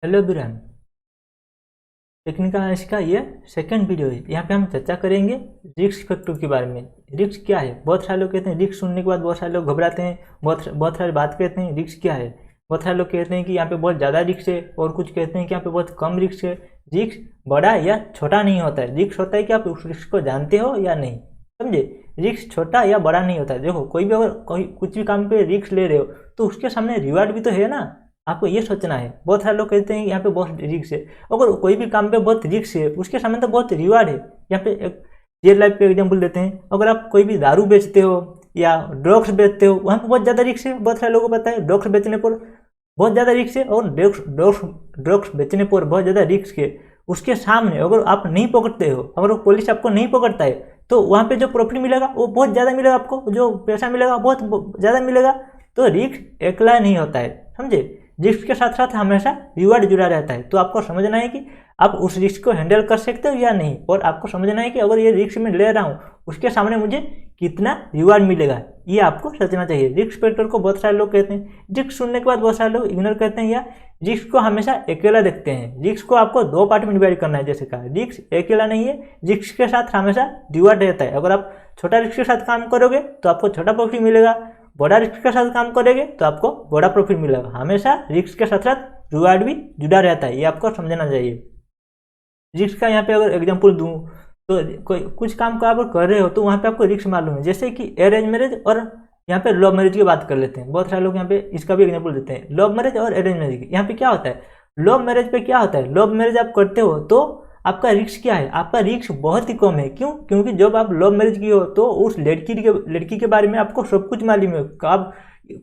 Hello Biren. Technical analysis का ये second video है। यहाँ पे हम चर्चा करेंगे रिस्क फैक्टर के बारे में। रिस्क क्या है? बहुत सारे लोग कहते हैं रिस्क सुनने के बाद बहुत सारे लोग घबराते हैं, बहुत सारे बात कहते हैं रिस्क क्या है। बहुत सारे लोग कहते हैं कि यहाँ पे बहुत ज़्यादा रिस्क है और कुछ कहते हैं कि यहाँ पे बहुत कम रिस्क है। रिस्क बड़ा या छोटा नहीं होता है, रिस्क होता है कि आप उस रिस्क को जानते हो या नहीं। समझे? रिस्क छोटा या बड़ा नहीं होता है। देखो, कोई भी अगर कोई कुछ भी काम पे रिस्क ले रहे हो तो उसके सामने रिवार्ड भी तो है ना। आपको ये सोचना है। बहुत सारे लोग कहते हैं कि यहाँ पे बहुत रिस्क है। अगर कोई भी काम पे बहुत रिस्क है उसके सामने तो बहुत रिवार्ड है। यहाँ पे एक रियल लाइफ पे एग्जाम्पल देते हैं। अगर आप कोई भी दारू बेचते हो या ड्रग्स बेचते हो, वहाँ पे बहुत ज़्यादा रिस्क है। बहुत सारे लोगों को पता है ड्रग्स बेचने पर बहुत ज़्यादा रिस्क है और ड्रग्स बेचने पर बहुत ज़्यादा रिस्क है। उसके सामने अगर आप नहीं पकड़ते हो, अगर पुलिस आपको नहीं पकड़ता है, तो वहाँ पे जो प्रॉफिट मिलेगा वो बहुत ज़्यादा मिलेगा, आपको जो पैसा मिलेगा बहुत ज़्यादा मिलेगा। तो रिस्क अकेला नहीं होता है, समझे? रिस्क के साथ साथ हमेशा रिवार्ड जुड़ा रहता है। तो आपको समझना है कि आप उस रिस्क को हैंडल कर सकते हो या नहीं, और आपको समझना है कि अगर ये रिस्क मैं ले रहा हूँ उसके सामने मुझे कितना रिवार्ड मिलेगा, ये आपको सोचना चाहिए। रिस्क फैक्टर को बहुत सारे लोग कहते हैं, रिस्क सुनने के बाद बहुत सारे लोग इग्नोर करते हैं या रिस्क को हमेशा अकेला देखते हैं। रिस्क को आपको दो पार्ट में डिवाइड करना है। जैसे कहा, रिस्क अकेला नहीं है, रिस्क के साथ हमेशा रिवार्ड रहता है। अगर आप छोटा रिस्क के साथ काम करोगे तो आपको छोटा प्रॉफिट मिलेगा, बड़ा रिस्क के साथ काम करेंगे तो आपको बड़ा प्रॉफिट मिलेगा। हमेशा रिस्क के साथ साथ रिवार्ड भी जुड़ा रहता है, ये आपको समझना चाहिए। रिस्क का यहाँ पे अगर एग्जांपल दूं तो कोई कुछ काम को आप कर रहे हो तो वहाँ पे आपको रिस्क मालूम है। जैसे कि अरेंज मैरिज और यहाँ पे लव मैरिज की बात कर लेते हैं। बहुत सारे लोग यहाँ पे इसका भी एग्जाम्पल देते हैं, लव मैरिज और अरेंज मैरिज की। यहाँ पे क्या होता है, लव मैरिज पे क्या होता है, लव मैरिज आप करते हो तो आपका रिस्क क्या है, आपका रिस्क बहुत ही कम है। क्यों? क्योंकि जब आप लव मैरिज की हो तो उस लड़की के बारे में आपको सब कुछ मालूम है। आप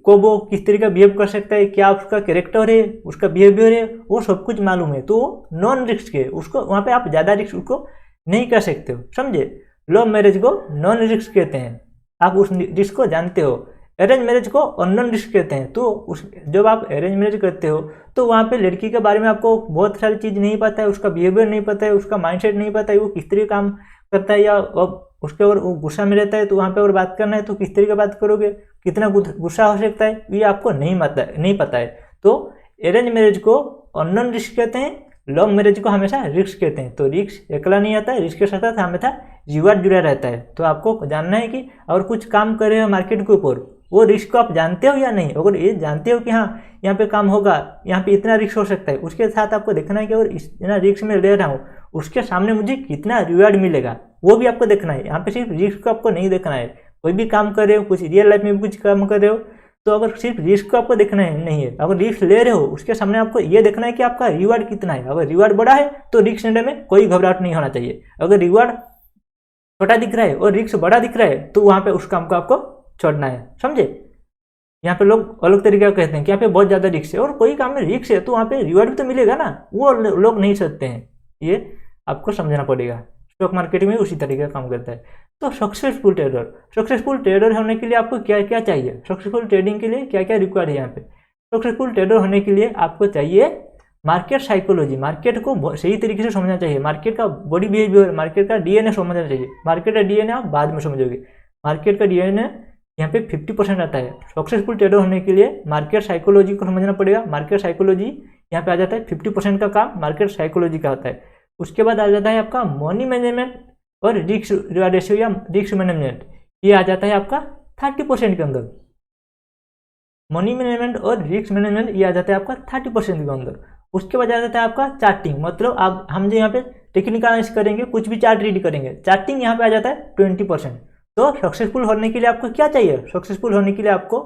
को वो किस तरीके का बिहेव कर सकता है, क्या उसका कैरेक्टर है, उसका बिहेवियर है, वो सब कुछ मालूम है। तो नॉन रिस्क है, उसको वहाँ पे आप ज़्यादा रिस्क उसको नहीं कर सकते हो, समझे? लव मैरिज को नॉन रिस्क कहते हैं, आप उस रिस्क को जानते हो। अरेंज मैरिज को अननोन रिस्क कहते हैं। तो उस जब आप अरेंज मैरिज करते हो तो वहाँ पे लड़की के बारे में आपको बहुत सारी चीज़ नहीं पता है, उसका बिहेवियर नहीं पता है, उसका माइंडसेट नहीं पता है, वो किस तरीके काम करता है, या उसके और वो गुस्सा में रहता है तो वहाँ पे और बात करना है तो किस तरीके बात करोगे, कितना गुस्सा हो सकता है, ये आपको नहीं पता है। तो अरेंज मैरिज को अननोन रिस्क कहते हैं, लव मैरिज को हमेशा रिस्क कहते हैं। तो रिस्क अकेला नहीं आता है, रिस्क के साथ साथ हमेशा रिवार्ड जुड़ा रहता है। तो आपको जानना है कि अगर कुछ काम कर रहे हो मार्केट के ऊपर, वो रिस्क को आप जानते हो या नहीं। अगर ये जानते हो कि हाँ यहाँ पे काम होगा, यहाँ पे इतना रिस्क हो सकता है, उसके साथ आपको देखना है कि अगर इतना रिस्क में ले रहा हूँ उसके सामने मुझे कितना रिवार्ड मिलेगा, वो भी आपको देखना है। यहाँ पे सिर्फ रिस्क को आपको नहीं देखना है। कोई भी काम कर रहे हो, कुछ रियल लाइफ में भी कुछ काम कर रहे हो, तो अगर सिर्फ रिस्क को आपको देखना है नहीं है, अगर रिस्क ले रहे हो उसके सामने आपको ये देखना है कि आपका रिवार्ड कितना है। अगर रिवार्ड बड़ा है तो रिस्क लेने में कोई घबराहट नहीं होना चाहिए। अगर रिवार्ड छोटा दिख रहा है और रिस्क बड़ा दिख रहा है तो वहाँ पे उस काम को आपको छोड़ना है, समझे? यहाँ पे लोग अलग तरीके का कहते हैं कि यहाँ पे बहुत ज़्यादा रिस्क है और कोई काम में रिस्क है तो वहाँ पे रिवार्ड भी तो मिलेगा ना, वो लोग नहीं सोचते हैं। ये आपको समझना पड़ेगा। स्टॉक मार्केट में उसी तरीके का काम करता है। तो सक्सेसफुल ट्रेडर होने के लिए आपको क्या क्या चाहिए, सक्सेसफुल ट्रेडिंग के लिए क्या क्या रिक्वायर्ड है यहाँ पे? सक्सेसफुल ट्रेडर होने के लिए आपको चाहिए मार्केट साइकोलॉजी। मार्केट को सही तरीके से समझना चाहिए, मार्केट का बॉडी बिहेवियर, मार्केट का डीएनए समझना चाहिए। मार्केट का डीएनए आप बाद में समझोगे, मार्केट का डीएनए यहाँ पे 50% आता है। सक्सेसफुल ट्रेडर होने के लिए मार्केट साइकोलॉजी को समझना पड़ेगा। मार्केट साइकोलॉजी यहाँ पे आ जाता है, 50% का काम मार्केट साइकोलॉजी का होता है। उसके बाद आ जाता है आपका मनी मैनेजमेंट और रिस्क रिवार्ड रेशियो या रिस्क मैनेजमेंट, ये आ जाता है आपका 30% के अंदर। मनी मैनेजमेंट और रिस्क मैनेजमेंट ये आ जाता है आपका 30% के अंदर। उसके बाद आ जाता है आपका चार्टिंग, मतलब आप हम जो यहाँ पे टेक्निकल एनालिसिस करेंगे, कुछ भी चार्ट रीड करेंगे, चार्टिंग यहाँ पे आ जाता है 20%। तो सक्सेसफुल होने के लिए आपको क्या चाहिए? सक्सेसफुल होने के लिए आपको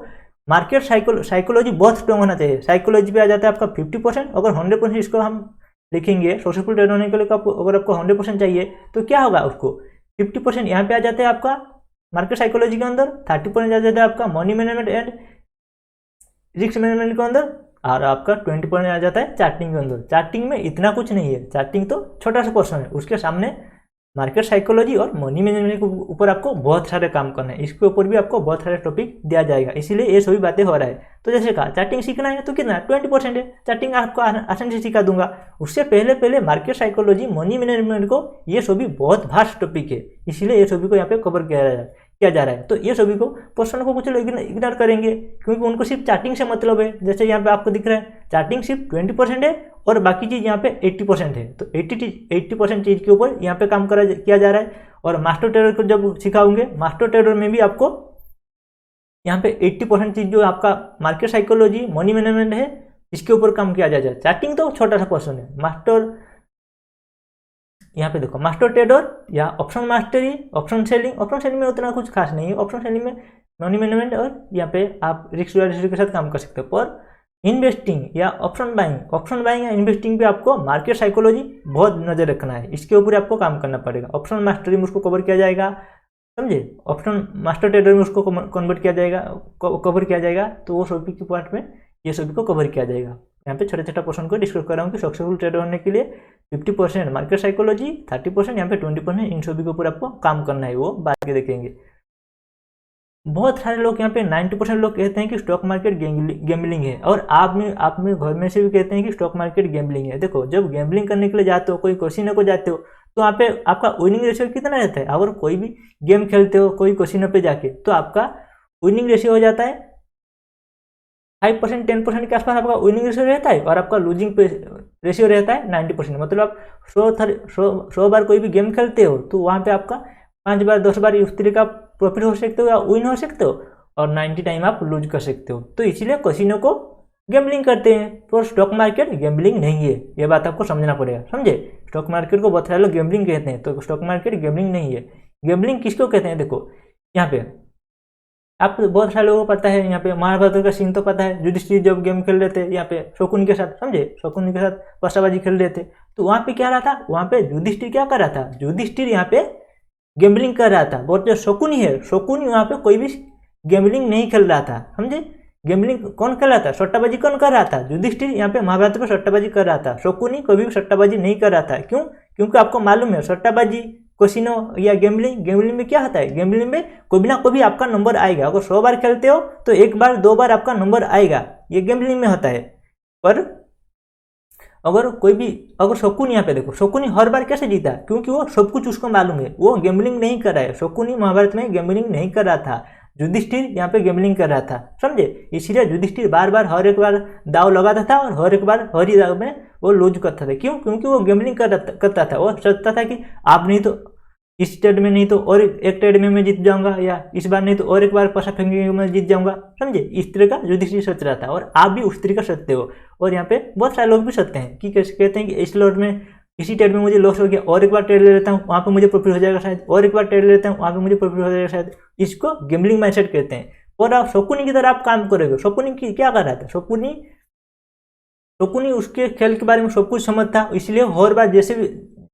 मार्केट साइकोलॉजी बहुत स्ट्रॉन्ग होना चाहिए। साइकोलॉजी पे आ जाता है आपका 50%। अगर 100% इसको हम लिखेंगे, सक्सेसफुल ट्रेडर होने के लिए अगर आपको 100% चाहिए तो क्या होगा, उसको 50% यहाँ पे आ जाता है आपका मार्केट साइकोलॉजी के अंदर, 30% आ जाता है आपका money management and risk management के अंदर, और आपका 20% आ जाता है चार्टिंग के अंदर। चार्टिंग में इतना कुछ नहीं है, चार्टिंग तो छोटा सा पोर्शन है, उसके सामने मार्केट साइकोलॉजी और मनी मैनेजमेंट के ऊपर आपको बहुत सारे काम करना है। इसके ऊपर भी आपको बहुत सारे टॉपिक दिया जाएगा, इसीलिए ये सभी बातें हो रहा है। तो जैसे कहा चार्टिंग सीखना है तो कितना 20% है, चार्टिंग आपको आसानी से सिखा दूंगा। उससे पहले मार्केट साइकोलॉजी, मनी मैनेजमेंट को, ये सभी बहुत वास्ट टॉपिक है, इसीलिए ये सभी को यहाँ पे कवर किया जा रहा है। तो ये सभी को पर्सन को कुछ लोग इग्नोर करेंगे क्योंकि उनको सिर्फ चार्टिंग से मतलब है। जैसे यहाँ पे आपको दिख रहा है चार्टिंग सिर्फ 20% है और बाकी चीज़ यहाँ पे 80% है। तो 80% चीज़ के ऊपर यहाँ पे काम किया जा रहा है। और मास्टर ट्रेडर को जब सिखाओगे, मास्टर ट्रेडर में भी आपको यहाँ पे 80% चीज़ जो आपका मार्केट साइकोलॉजी, मनी मैनेजमेंट है, इसके ऊपर काम किया जाएगा। चार्टिंग तो छोटा सा पर्सन है। मास्टर, यहाँ पे देखो मास्टर ट्रेडर या ऑप्शन मास्टरी, ऑप्शन सेलिंग में उतना कुछ खास नहीं है। ऑप्शन सेलिंग में मनी मैनेजमेंट और यहाँ पे आप रिस्क के साथ काम कर सकते हो। पर इन्वेस्टिंग या ऑप्शन बाइंग या इन्वेस्टिंग पे आपको मार्केट साइकोलॉजी बहुत नज़र रखना है, इसके ऊपर आपको काम करना पड़ेगा। ऑप्शन मास्टरी में उसको कवर किया जाएगा, समझे। ऑप्शन मास्टर ट्रेडर में उसको कन्वर्ट किया जाएगा, कवर किया जाएगा। तो वो सभी के पार्ट में ये सभी को कवर किया जाएगा। यहाँ पे छोटा पर्सन को डिस्कस कर रहा हूँ कि सक्सेसफुल ट्रेडर होने के लिए 50% मार्केट साइकोलॉजी, 30% यहाँ पे 20% इन सभी के ऊपर आपको काम करना है, वो बात के देखेंगे। बहुत सारे लोग यहाँ पे 90% लोग कहते हैं कि स्टॉक मार्केट गैम्बलिंग है, और आप में घर में से भी कहते हैं कि स्टॉक मार्केट गैम्बलिंग है। देखो, जब गैम्बलिंग करने के लिए जाते हो, कोई कैसीनो को जाते हो, तो वहाँ पे आपका विनिंग रेशियो कितना रहता है। अगर कोई भी गेम खेलते हो कोई कैसीनो पे जाके, तो आपका विनिंग रेशियो हो जाता है 5%, 10% के आसपास आपका विनिंग रेशियो रहता है, और आपका लूजिंग रेशियो रहता है 90%। मतलब आप 100 बार कोई भी गेम खेलते हो, तो वहाँ पे आपका 5 बार 10 बार उस तरीके का प्रॉफिट हो सकते हो या विन हो सकते हो, और 90 टाइम आप लूज कर सकते हो। तो इसीलिए कैसीनो को गैम्बलिंग करते हैं। तो स्टॉक मार्केट गैम्बलिंग नहीं है, ये बात आपको समझना पड़ेगा, समझे। स्टॉक मार्केट को बहुत सारे लोग गैम्बलिंग कहते हैं, तो स्टॉक मार्केट गैम्बलिंग नहीं है। गैम्बलिंग किसको कहते हैं, देखो यहाँ पे आपको बहुत सारे लोगों को पता है। यहाँ पे महाभारत का सीन तो पता है, युधिष्ठिर जब गेम खेल रहे थे यहाँ पे शकुनी के साथ, समझे, शकुनी के साथ पसाबाजी खेल रहे थे, तो वहाँ पे क्या रहा था, वहाँ पे युधिष्ठिर क्या कर रहा था, युधिष्ठिर यहाँ पे गैम्बलिंग कर रहा था। बहुत जो शकुनी है, शकुनी वहाँ पे कोई भी गैम्बलिंग नहीं खेल रहा था, समझे। गैम्बलिंग कौन कर रहा था, सट्टाबाजी कौन कर रहा था, युधिष्ठिर यहाँ पे महाभारत में सट्टाबाजी कर रहा था। शकुनी कभी भी सट्टाबाजी नहीं कर रहा था। क्यों? क्योंकि आपको मालूम है सट्टाबाजी, कैसीनो या गैम्बलिंग में क्या होता है, गैम्बलिंग में कभी ना कभी आपका नंबर आएगा। अगर 100 बार खेलते हो तो 1 बार 2 बार आपका नंबर आएगा, ये गैम्बलिंग में होता है। पर अगर शकुनी यहाँ पे देखो, शकुनी हर बार कैसे जीता, क्योंकि वो सब कुछ उसको मालूम है, वो गैम्बलिंग नहीं कर रहा है। शकुनी महाभारत में गैम्बलिंग नहीं कर रहा था, युधिष्ठिर यहाँ पे गैम्बलिंग कर रहा था, समझे। इसलिए युधिष्ठिर बार बार हर एक बार दाव लगाता था, और हर एक बार हर ही दाव में वो लूज करता था। क्यों? क्योंकि वो गैम्बलिंग करता था। वो सोचता था कि आप नहीं तो इस ट्रेड में नहीं तो और एक ट्रेड में मैं जीत जाऊंगा, या इस बार नहीं तो और एक बार पैसा फेंकेंगे मैं जीत जाऊंगा, समझे। इस तरह का युधिष्ठिर सोच रहा था, और आप भी उस तरीके सोचते हो। और यहाँ पे बहुत सारे लोग भी सोचते हैं कि कहते हैं कि इस लॉट में, इसी ट्रेड में मुझे लॉस हो गया, और एक बार ट्रेड ले लेता हूँ, वहाँ पे मुझे प्रॉफिट हो जाएगा शायद, और एक बार ट्रेड ले लेता हूँ, वहाँ पे मुझे प्रॉफिट हो जाएगा शायद। इसको गैम्बलिंग माइंडसेट कहते हैं। और आप शकुनी की तरह आप काम करोगे। शकुनी की क्या कर रहा था, शकुनी उसके खेल के बारे में सब कुछ समझता, इसलिए हर बार जैसे भी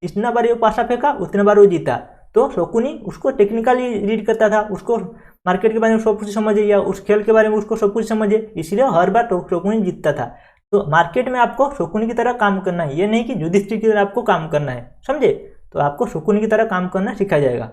जितना बार वो पासा फेंका उतना बार वो जीता। तो शकुनी उसको टेक्निकली रीड करता था, उसको मार्केट के बारे में सब कुछ समझे, या उस खेल के बारे में उसको सब कुछ समझे, इसलिए हर बार शकुनी जीतता था। तो मार्केट में आपको शकुनी की तरह काम करना है, ये नहीं कि युधिष्ठिर की तरह आपको काम करना है, समझे। तो आपको शकुनी की तरह काम करना सिखाया जाएगा।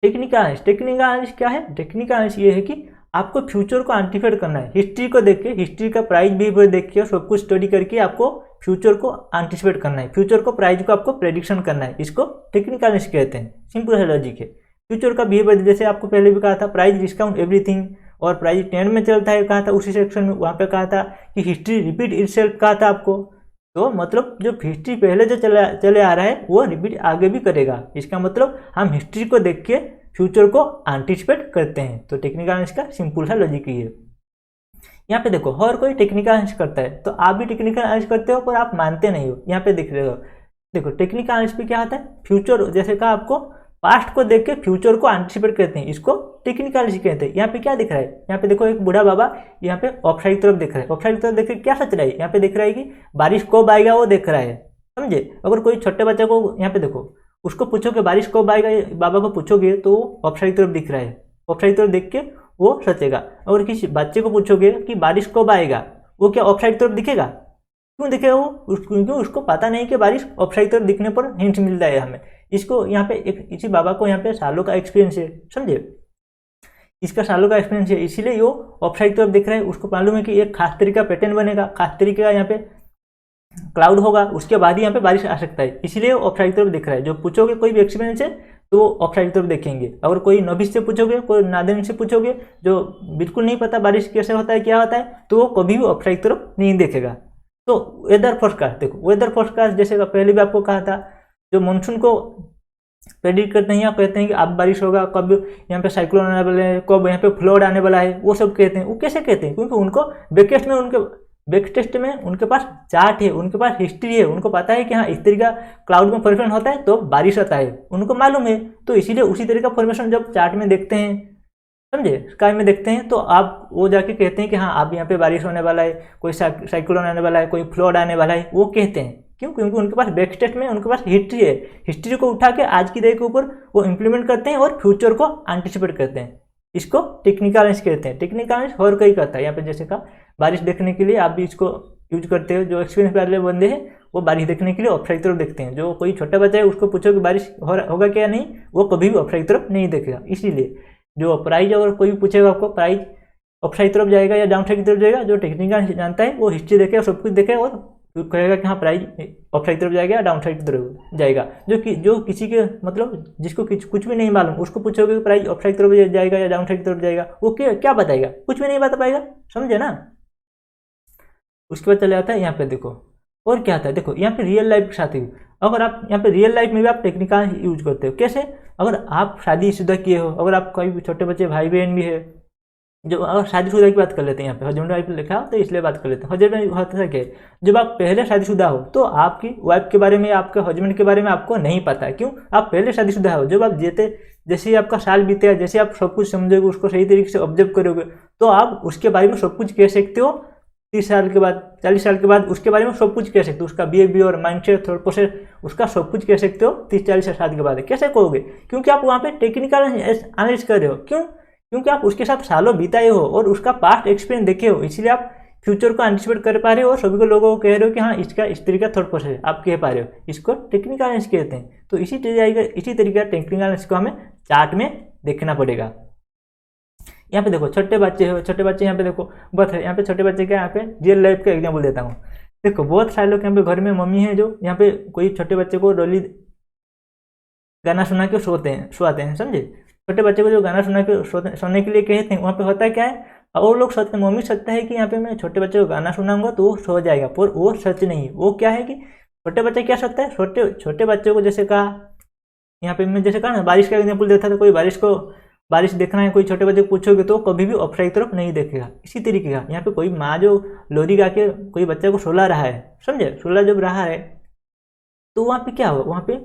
टेक्निकल एनालिसिस क्या है? टेक्निकल एनालिसिस ये है कि आपको फ्यूचर को एंटिसिपेट करना है। हिस्ट्री को देख के, हिस्ट्री का प्राइस बिहेवियर देख के, सब कुछ स्टडी करके आपको फ्यूचर को एंटिसिपेट करना है। फ्यूचर को, प्राइस को आपको प्रेडिक्शन करना है। इसको टेक्निकल एनालिसिस कहते हैं। सिंपल है लॉजिक है। फ्यूचर का बिहेवियर जैसे आपको पहले भी कहा था, प्राइस डिस्काउंट एवरीथिंग, और प्राइस ट्रेंड में चलता है कहा था उसी सेक्शन में। वहाँ पे कहा था कि हिस्ट्री रिपीट इटसेल्फ कहा था आपको। तो मतलब जो हिस्ट्री पहले जो चले आ रहा है वो रिपीट आगे भी करेगा। इसका मतलब हम हिस्ट्री को देख के फ्यूचर को एंटिसिपेट करते हैं। तो टेक्निकल एनालिसिस का सिंपल सा लॉजिक ही है। यहाँ पे देखो, हर कोई टेक्निकल एनालिसिस करता है, तो आप भी टेक्निकल एनालिसिस करते हो, पर आप मानते नहीं हो। यहाँ पे देख रहे हो, देखो टेक्निकल एनालिसिस पे क्या होता है, फ्यूचर, जैसे कहा आपको, पास्ट को देख के फ्यूचर को एंटिसिपेट करते हैं, इसको टेक्निकल एनालिसिस कहते हैं। यहाँ पे क्या दिख रहा है, यहाँ पे देखो एक बूढ़ा बाबा यहाँ पे ऑफसाइड की तरफ देख रहा है। ऑफसाइड की तरफ देख के क्या सोच रहा है, यहाँ पे देख रहा है कि बारिश कब आएगा, वो देख रहा है, समझे। अगर कोई छोटे बच्चे को यहाँ पे देखो, उसको पूछोगे बारिश कब आएगा, बाबा को पूछोगे तो ऑफसाइड की तरफ दिख रहा है। ऑफसाइड की तरफ देख के वो सोचेगा। अगर किसी बच्चे को पूछोगे कि बारिश कब आएगा, वो क्या ऑफसाइड की तरफ दिखेगा? क्यों दिखेगा वो? क्योंकि उसको पता नहीं कि बारिश ऑफसाइड की तरफ दिखने पर हिंट मिलता है हमें। इसको यहाँ पे इसी बाबा को यहाँ पे सालों का एक्सपीरियंस है, समझे। इसका सालों का एक्सपीरियंस है, इसीलिए वो ऑफसाइड की तरफ दिख रहा है। उसको मालूम है कि एक खास तरीका पैटर्न बनेगा, खास तरीके का यहाँ पे क्लाउड होगा, उसके बाद ही यहाँ पे बारिश आ सकता है, इसलिए ऑफसाइड की तरफ दिख रहा है। जो पूछोगे कोई भी एक्सपीरियंस है तो वो ऑफ साइड की तरफ देखेंगे। अगर कोई नॉविस से पूछोगे, कोई नादान से पूछोगे जो बिल्कुल नहीं पता बारिश कैसे होता है क्या होता है, तो वो कभी भी ऑफ साइड की तरफ नहीं देखेगा। तो वेदर फोरकास्ट देखो, वेदर फोरकास्ट जैसे पहले भी आपको कहा था, जो मानसून को प्रेडिक्ट करते हैं या कहते हैं कि अब बारिश होगा, कब यहाँ पे साइक्लोन आने वाला है, कब यहाँ पे फ्लड आने वाला है, वो सब कहते हैं। वो कैसे कहते हैं? क्योंकि उनको बैकटेस्ट में उनके पास चार्ट है, उनके पास हिस्ट्री है, उनको पता है कि हाँ इस तरीका क्लाउड में फॉर्मेशन होता है तो बारिश आता है, उनको मालूम है। तो इसीलिए उसी तरह का फॉर्मेशन जब चार्ट में देखते हैं, समझे, स्काई में देखते हैं, तो आप वो जाके कहते हैं कि हाँ अब यहाँ पे बारिश होने वाला है, कोई साइक्लोन आने वाला है, कोई फ्लड आने वाला है, वो कहते हैं। क्यों? क्योंकि उनके पास बैकस्टेट में उनके पास हिस्ट्री है। हिस्ट्री को उठा के आज की डेट के ऊपर वो इम्प्लीमेंट करते हैं और फ्यूचर को एंटिसिपेट करते हैं। इसको टेक्निकल एनालिसिस कहते हैं। टेक्निकल एनालिसिस और कोई करता है। यहाँ पे जैसे कहा बारिश देखने के लिए आप भी इसको यूज करते हो। जो एक्सपीरियंस वाले बंदे हैं वो बारिश देखने के लिए ऑफ साइड तरफ देखते हैं। जो कोई छोटा बच्चा है उसको पूछो कि बारिश होगा क्या नहीं, वो कभी भी ऑफ साइड तरफ नहीं देखेगा। इसीलिए जो प्राइज अगर कोई भी पूछेगा आपको प्राइज ऑफ साइड तरफ जाएगा या डाउन साइड की तरफ जाएगा, जो टेक्निकल जानता है वो हिस्ट्री देखेगा, सब कुछ देखेगा और कहेगा कि हाँ प्राइज ऑफ साइड की तरफ जाएगा या डाउन साइड की तरफ जाएगा। जो किसी के मतलब जिसको कुछ भी नहीं मालूम उसको पूछोगे कि प्राइज ऑफ साइड की तरफ जाएगा या डाउन साइड की तरफ जाएगा, वो क्या बताएगा? कुछ भी नहीं बता पाएगा, समझे ना। उसके बाद चले जाता है यहाँ पे देखो और क्या आता है। देखो यहाँ पे रियल लाइफ के साथ ही, अगर आप यहाँ पे रियल लाइफ में भी आप टेक्निकल यूज करते हो। कैसे? अगर आप शादीशुदा किए हो, अगर आप कोई छोटे बच्चे भाई बहन भी है, जो अगर शादीशुदा की बात कर लेते हैं, यहाँ पे हस्बैंड वाइफ लिखा हो तो इसलिए बात कर लेते हैं। हस्बैंड होता है क्या, जब आप पहले शादीशुदा हो तो आपकी वाइफ के बारे में, आपके हस्बैंड के बारे में आपको नहीं पता है। क्यों? आप पहले शादीशुदा हो। जब आप जैसे ही आपका साल बीतेगा, जैसे आप सब कुछ समझोगे, उसको सही तरीके से ऑब्जर्व करोगे, तो आप उसके बारे में सब कुछ कह सकते हो। 30 साल के बाद, 40 साल के बाद उसके बारे में सब कुछ कह सकते हो। उसका बिहेवियर, माइंडसेट, थॉट प्रोसेस, उसका सब कुछ कह सकते हो 30-40 साल के बाद। कैसे कहोगे? क्योंकि आप वहाँ पे टेक्निकल एनालिसिस कर रहे हो। क्यों? क्योंकि आप उसके साथ सालों बिताए हो और उसका पास्ट एक्सपीरियंस देखे हो, इसलिए आप फ्यूचर को एंटिसिपेट कर पा रहे हो और सभी को लोगों को कह रहे हो कि हाँ इसका इस तरीका थॉट प्रोसेस आप कह पा रहे हो। इसको टेक्निकल एनालिसिस कहते हैं। तो इसी तरीके टेक्निकल एनालिसिस को हमें चार्ट में देखना पड़ेगा। यहाँ पे देखो छोटे बच्चे हो, छोटे बच्चे यहाँ पे देखो बहुत है। यहाँ पे छोटे बच्चे का यहाँ पे रियल लाइफ का एग्जाम्पल देता हूँ। देखो बहुत सारे लोग यहाँ पे घर में मम्मी है जो यहाँ पे कोई छोटे बच्चे को डोली गाना सुना के सुआते हैं, समझे। छोटे बच्चे को जो गाना सुना के सोने के लिए कहते हैं, वहाँ पे होता है क्या है, और लोग सोचते हैं, मम्मी सोचता है कि यहाँ पे मैं छोटे बच्चे को गाना सुनाऊंगा तो वो सो जाएगा, पर वो सच नहीं। वो क्या है कि छोटे बच्चे क्या सोचता है, छोटे बच्चे को जैसे कहा यहाँ पे मैं जैसे कहा ना, बारिश का एग्जाम्पल देता था, कोई बारिश देखना है, कोई छोटे बच्चे को पूछोगे तो कभी भी ऑफ साइड तरफ नहीं देखेगा। इसी तरीके का यहाँ पे कोई माँ जो लोरी गा के कोई बच्चे को सुला रहा है, समझे, सुला जब रहा है तो वहाँ पे क्या होगा, वहाँ पे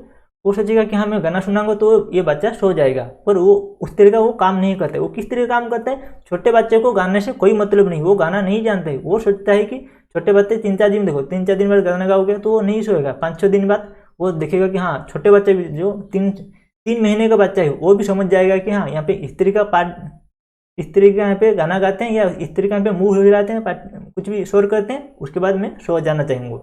वो सोचेगा कि हाँ मैं गाना सुनाऊंगा तो ये बच्चा सो जाएगा, पर वो उस तरह का वो काम नहीं करता है। वो किस तरह का काम करता है, छोटे बच्चे को गाने से कोई मतलब नहीं, वो गाना नहीं जानता है। वो सोचता है कि छोटे बच्चे 3-4 दिन, देखो 3-4 दिन बाद गाना गाओगे तो वो नहीं सोएगा। 5-6 दिन बाद वो देखेगा कि हाँ छोटे बच्चे भी जो 3 महीने का बच्चा है वो भी समझ जाएगा कि हाँ यहाँ पे इस तरह का पार्ट, इस तरीके यहाँ पे गाना गाते हैं या इस तरीके यहाँ पे मुँह हिलाते हैं, कुछ भी शोर करते हैं, उसके बाद मैं सो जाना चाहूँगा।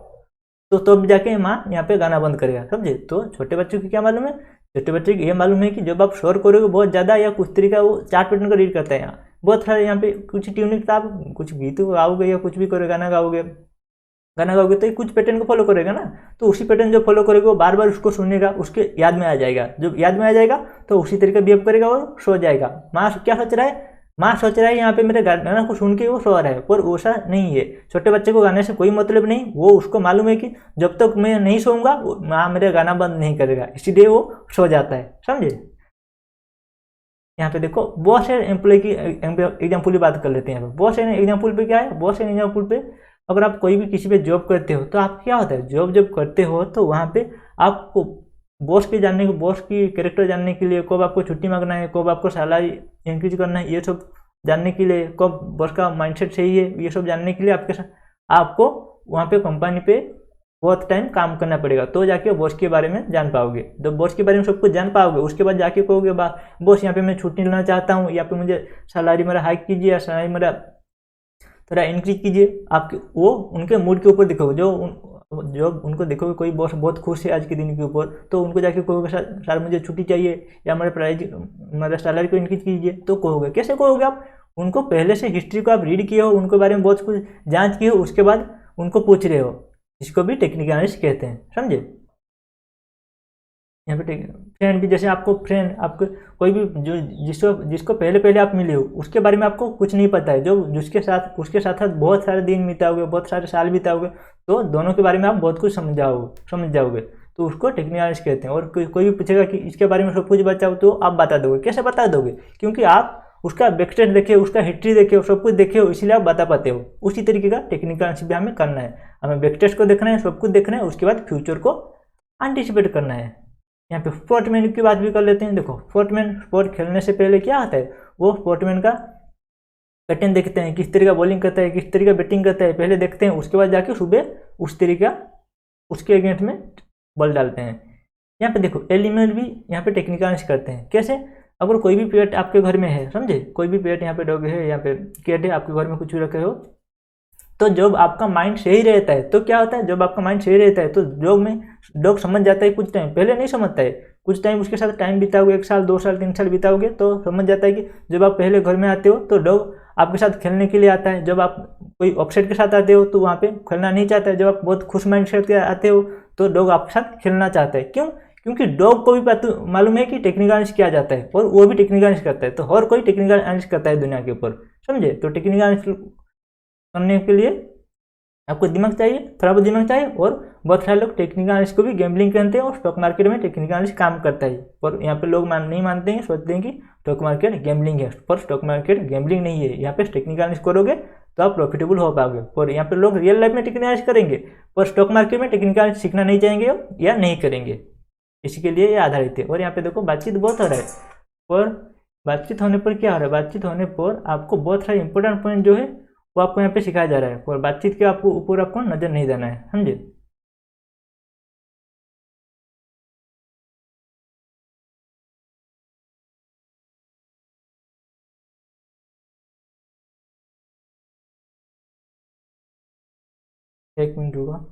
तो तब जाके माँ यहाँ पे गाना बंद करेगा, समझे। तो छोटे बच्चों की क्या मालूम है, छोटे बच्चे की ये मालूम है कि जब आप शोर करोगे बहुत ज़्यादा या कुछ तरीका वो चार्ट पैटर्न को रीड करता है। यहाँ बहुत सारे यहाँ पे कुछ ट्यूनिंग आप कुछ गीत गाओगे या कुछ भी करोगे, गाना गाओगे तो कुछ पैटर्न को फॉलो करेगा ना, तो उसी पैटर्न जो फॉलो करेगा वो बार बार उसको सुनेगा, उसके याद में आ जाएगा। जब याद में आ जाएगा तो उसी तरीके बिहेव करेगा और सो जाएगा। माँ क्या सोच रहा है, माँ सोच रहा है यहाँ पे मेरे गाना को सुन के वो सो रहा है, पर वैसा नहीं है। छोटे बच्चे को गाने से कोई मतलब नहीं, वो उसको मालूम है कि जब तक मैं नहीं सोऊंगा माँ मेरे गाना बंद नहीं करेगा, इसीलिए वो सो जाता है, समझे। यहाँ पे देखो बहुत सारे एम्प्लॉय की एग्जाम्पल की बात कर लेते हैं। यहाँ पे बहुत सारे एग्जाम्पल पे क्या है, बहुत सारे एग्जाम्पल पे अगर आप कोई भी किसी पे जॉब करते हो तो आप क्या होता है, जॉब जब करते हो तो वहाँ पे आपको बॉस की कैरेक्टर जानने के लिए, कब आपको छुट्टी मांगना है, कब आपको सैलरी इंक्रीज करना है, ये सब जानने के लिए, कब बॉस का माइंडसेट सही है, ये सब जानने के लिए आपको वहाँ पे कंपनी पे बहुत टाइम काम करना पड़ेगा, तो जाके बॉस के बारे में जान पाओगे। जब बॉस के बारे में सब कुछ जान पाओगे उसके बाद जाके कहोगे बॉस यहाँ पे मैं छुट्टी लेना चाहता हूँ, या पे मुझे सैलरी मेरा हाइक कीजिए या सैलरी मेरा थोड़ा इंक्रीज कीजिए। आपके वो उनके मूड के ऊपर देखोगे, जो उनको देखोगे कोई बॉस बहुत खुश है आज के दिन के ऊपर, तो उनको जाके कहोगे सर मुझे छुट्टी चाहिए या मेरा सैलरी को इंक्रीज कीजिए, तो कहोगे। कैसे कहोगे आप, उनको पहले से हिस्ट्री को आप रीड किए हो, उनके बारे में बहुत कुछ जांच किए हो, उसके बाद उनको पूछ रहे हो। इसको भी टेक्निकल एनालिसिस कहते हैं, समझे। यहाँ पे फ्रेंड भी, जैसे आपको फ्रेंड, आपको कोई भी जो जिसको पहले पहले आप मिले हो उसके बारे में आपको कुछ नहीं पता है, जो जिसके साथ उसके साथ बहुत सारे दिन बिताओगे, बहुत सारे साल बिताओगे, तो दोनों के बारे में आप बहुत कुछ समझ जाओगे, तो उसको टेक्निकल एनालिसिस कहते हैं। और कोई भी पूछेगा कि इसके बारे में सब कुछ बताओ, तो आप बता दोगे। कैसे बता दोगे? क्योंकि आप उसका बैकस्टेज देखे, उसका हिस्ट्री देखे, सब कुछ देखे हो, इसीलिए आप बता पाते हो। उसी तरीके का टेक्निकल एनालिसिस भी हमें करना है। हमें बैकस्टेज को देखना है, सब कुछ देखना है, उसके बाद फ्यूचर को एंटिसिपेट करना है। यहाँ पे स्पोर्टमैन की बात भी कर लेते हैं। देखो, स्पोर्टमैन स्पोर्ट खेलने से पहले क्या होता है, वो स्पोर्टमैन का पैटर्न देखते हैं, किस तरीका बॉलिंग करता है, किस तरीका बैटिंग करता है, पहले देखते हैं, उसके बाद जाके सुबह उस तरीका उसके अगेंस्ट में बॉल डालते हैं। यहाँ पे देखो, एलिमेंट भी यहाँ पे टेक्निकल एनालिसिस करते हैं। कैसे? अगर कोई भी पेट आपके घर में है, समझे, कोई भी पेट, यहाँ पे डॉग है, यहाँ पे कैट है, आपके घर में कुछ भी रखे हो, तो जब आपका माइंड सही रहता है तो क्या होता है, जब आपका माइंड सही रहता है तो डॉग समझ जाता है। कुछ टाइम पहले नहीं समझता है, कुछ टाइम उसके साथ टाइम बिताओगे, 1 साल 2 साल 3 साल बिताओगे तो समझ जाता है कि जब आप पहले घर में आते हो तो डॉग आपके साथ खेलने के लिए आता है, जब आप कोई अपसेट के साथ आते हो तो वहाँ पे खेलना नहीं चाहता है, जब आप बहुत खुश माइंड से आते हो तो डॉग आपके साथ खेलना चाहता है। क्यों? क्योंकि डॉग को भी मालूम है कि टेक्निकल एनालिसिस किया जाता है और वो भी टेक्निकल एनालिसिस करता है। तो हर कोई टेक्निकल एनालिसिस करता है दुनिया के ऊपर, समझे। तो टेक्निकल एनालिसिस करने के लिए आपको दिमाग चाहिए, थोड़ा बहुत दिमाग चाहिए। और बहुत सारे लोग टेक्निकल एनालिसिस को भी गैम्बलिंग कहते हैं और स्टॉक मार्केट में टेक्निकल एनालिसिस काम करता है। और यहाँ पे लोग नहीं मानते हैं, सोचते हैं कि स्टॉक मार्केट गैम्बलिंग है, पर स्टॉक मार्केट गैम्बलिंग नहीं है। यहाँ पे टेक्निकल एनालिसिस करोगे तो आप प्रॉफिटेबल हो पाओगे। और यहाँ पे लोग रियल लाइफ में टेक्निकल एनालिसिस करेंगे, पर स्टॉक मार्केट में टेक्निकल एनालिसिस सीखना नहीं चाहेंगे या नहीं करेंगे। इसी के लिए ये आधारित है। और यहाँ पे देखो, बातचीत बहुत हो रहा है, और बातचीत होने पर क्या हो रहा है, बातचीत होने पर आपको बहुत सारे इंपॉर्टेंट पॉइंट जो है वो आपको यहाँ पे सिखाया जा रहा है। और बातचीत के आपको ऊपर आपको नजर नहीं देना है, समझे। एक मिनट होगा।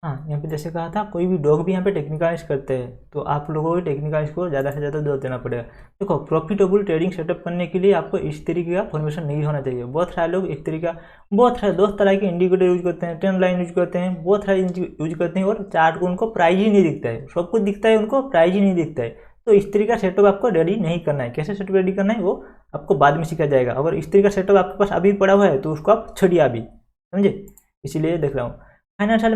हाँ, यहाँ पे जैसे कहा था, कोई भी डॉग भी यहाँ पे टेक्निकल एनालिसिस करते हैं, तो आप लोगों को टेक्निकल एनालिसिस को ज़्यादा से ज़्यादा जोर देना पड़ेगा। देखो, प्रॉफिटेबल ट्रेडिंग सेटअप करने के लिए आपको इस तरीके का फॉर्मेशन नहीं होना चाहिए। बहुत सारे लोग इस तरीका, बहुत सारे दोस्त तरह के इंडिकेटर यूज करते हैं, ट्रेंड लाइन यूज करते हैं, बहुत सारे यूज करते हैं, और चार्ट को उनको प्राइज ही नहीं दिखता है, सब कुछ दिखता है, उनको प्राइज ही नहीं दिखता है। तो इस तरीका सेटअप आपको रेडी नहीं करना है। कैसे सेटअप रेडी करना है वो आपको बाद में सीखा जाएगा। अगर इस तरीका सेटअप आपके पास अभी पड़ा हुआ है तो उसको आप छोड़िए अभी, समझे। इसीलिए देख रहा हूँ। फाइनेंशियल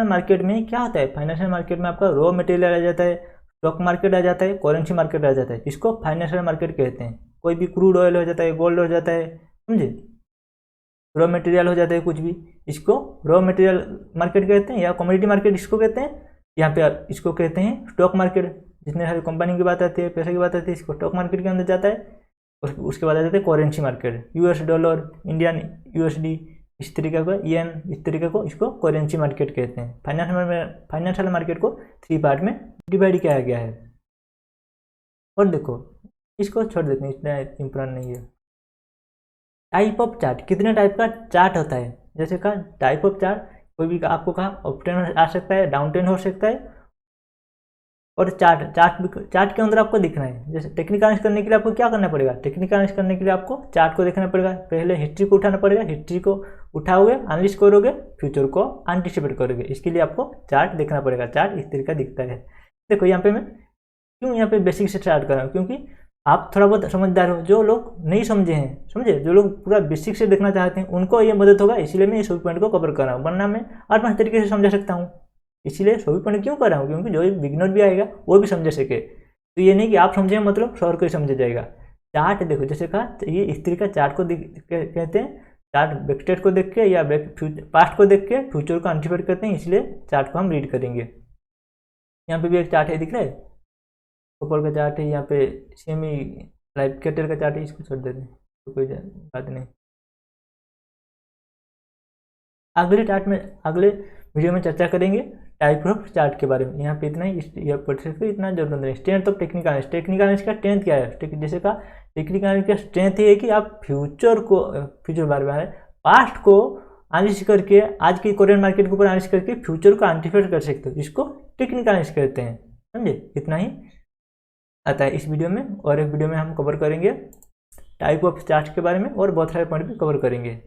मार्केट में क्या होता है, फाइनेंशियल मार्केट में आपका रॉ मटेरियल आ जाता है, स्टॉक मार्केट आ जाता है, करेंसी मार्केट आ जाता है, इसको फाइनेंशियल मार्केट कहते हैं। कोई भी क्रूड ऑयल हो जाता है, गोल्ड हो जाता है, समझे, रॉ मटेरियल हो जाता है कुछ भी, इसको रॉ मटेरियल मार्केट कहते हैं, या कमोडिटी मार्केट इसको कहते हैं। यहाँ पे इसको कहते हैं स्टॉक मार्केट। जितने सारी कंपनी की बात आती है, पैसे की बात आती है, इसको स्टॉक मार्केट के अंदर जाता है। उसके बाद आ जाता है currency market, US dollar, Indian USD, इस तरीके का येन, इस तरीके को इसको करेंसी मार्केट कहते हैं। फाइनेंशियल मार्केट को 3 पार्ट में डिवाइड किया गया है। और देखो, इसको छोड़ देते हैं, इतना इम्पोर्टेंट नहीं है। टाइप ऑफ चार्ट, कितने टाइप का चार्ट होता है। जैसे कहा टाइप ऑफ चार्ट, कोई भी आपको कहा अप ट्रेंड आ सकता है, डाउन ट्रेंड हो सकता है। और चार्ट के अंदर आपको दिखना है। जैसे टेक्निकल एनालिसिस करने के लिए आपको क्या करना पड़ेगा, टेक्निकल एनालिसिस करने के लिए आपको चार्ट को देखना पड़ेगा। पहले हिस्ट्री को उठाना पड़ेगा, हिस्ट्री को उठाओगे, एनालिसिस करोगे, फ्यूचर को एंटिसिपेट करोगे। इसके लिए आपको चार्ट देखना पड़ेगा। चार्ट इस तरीका दिखता है। देखो, यहाँ पे मैं क्यों यहाँ पे बेसिक से स्टार्ट कर रहा हूँ, क्योंकि आप थोड़ा बहुत समझदार हो। जो लोग नहीं समझे हैं, समझे, जो लोग पूरा बेसिक से देखना चाहते हैं, उनको ये मदद होगा। इसीलिए मैं इस पॉइंट को कवर कर रहा हूँ, वरना मैं 8-5 तरीके से समझा सकता हूँ। इसीलिए 100 पॉइंट क्यों कर रहा हूँ, क्योंकि जो बिगिनर भी आएगा वो भी समझ सके। तो ये नहीं कि आप समझे मतलब 100 को ही समझ जाएगा। चार्ट देखो, जैसे कहा, ये इस तरीके का चार्ट को कहते हैं। चार्ट बैकस्टेज को देख के या पास्ट को देख के फ्यूचर को एंटिसिपेट करते हैं, इसलिए चार्ट को हम रीड करेंगे। यहाँ पे भी एक चार्ट है, दिख रहा है, ऊपर का चार्ट है। यहाँ पे सेमी लाइफ कैटल का चार्ट है, इसको छोड़ देते हैं, तो कोई बात नहीं। अगले वीडियो में चर्चा करेंगे टाइप ऑफ चार्ट के बारे में। यहाँ पे इतना ही, इतना जरूरत नहीं। Strength of technical analysis, technical analysis का स्ट्रेंथ क्या है। जैसे कहा, टेक्निकल एनालिसिस का स्ट्रेंथ ये है कि आप फ्यूचर बारे में पास्ट को एनालिसिस करके, आज की कोरियन मार्केट के ऊपर एनालिसिस करके फ्यूचर को एंटिसिपेट कर सकते हो, इसको टेक्निकल एनालिसिस कहते हैं, समझे। इतना ही आता है इस वीडियो में। और एक वीडियो में हम कवर करेंगे टाइप ऑफ चार्ट के बारे में, और बहुत सारे पॉइंट भी कवर करेंगे।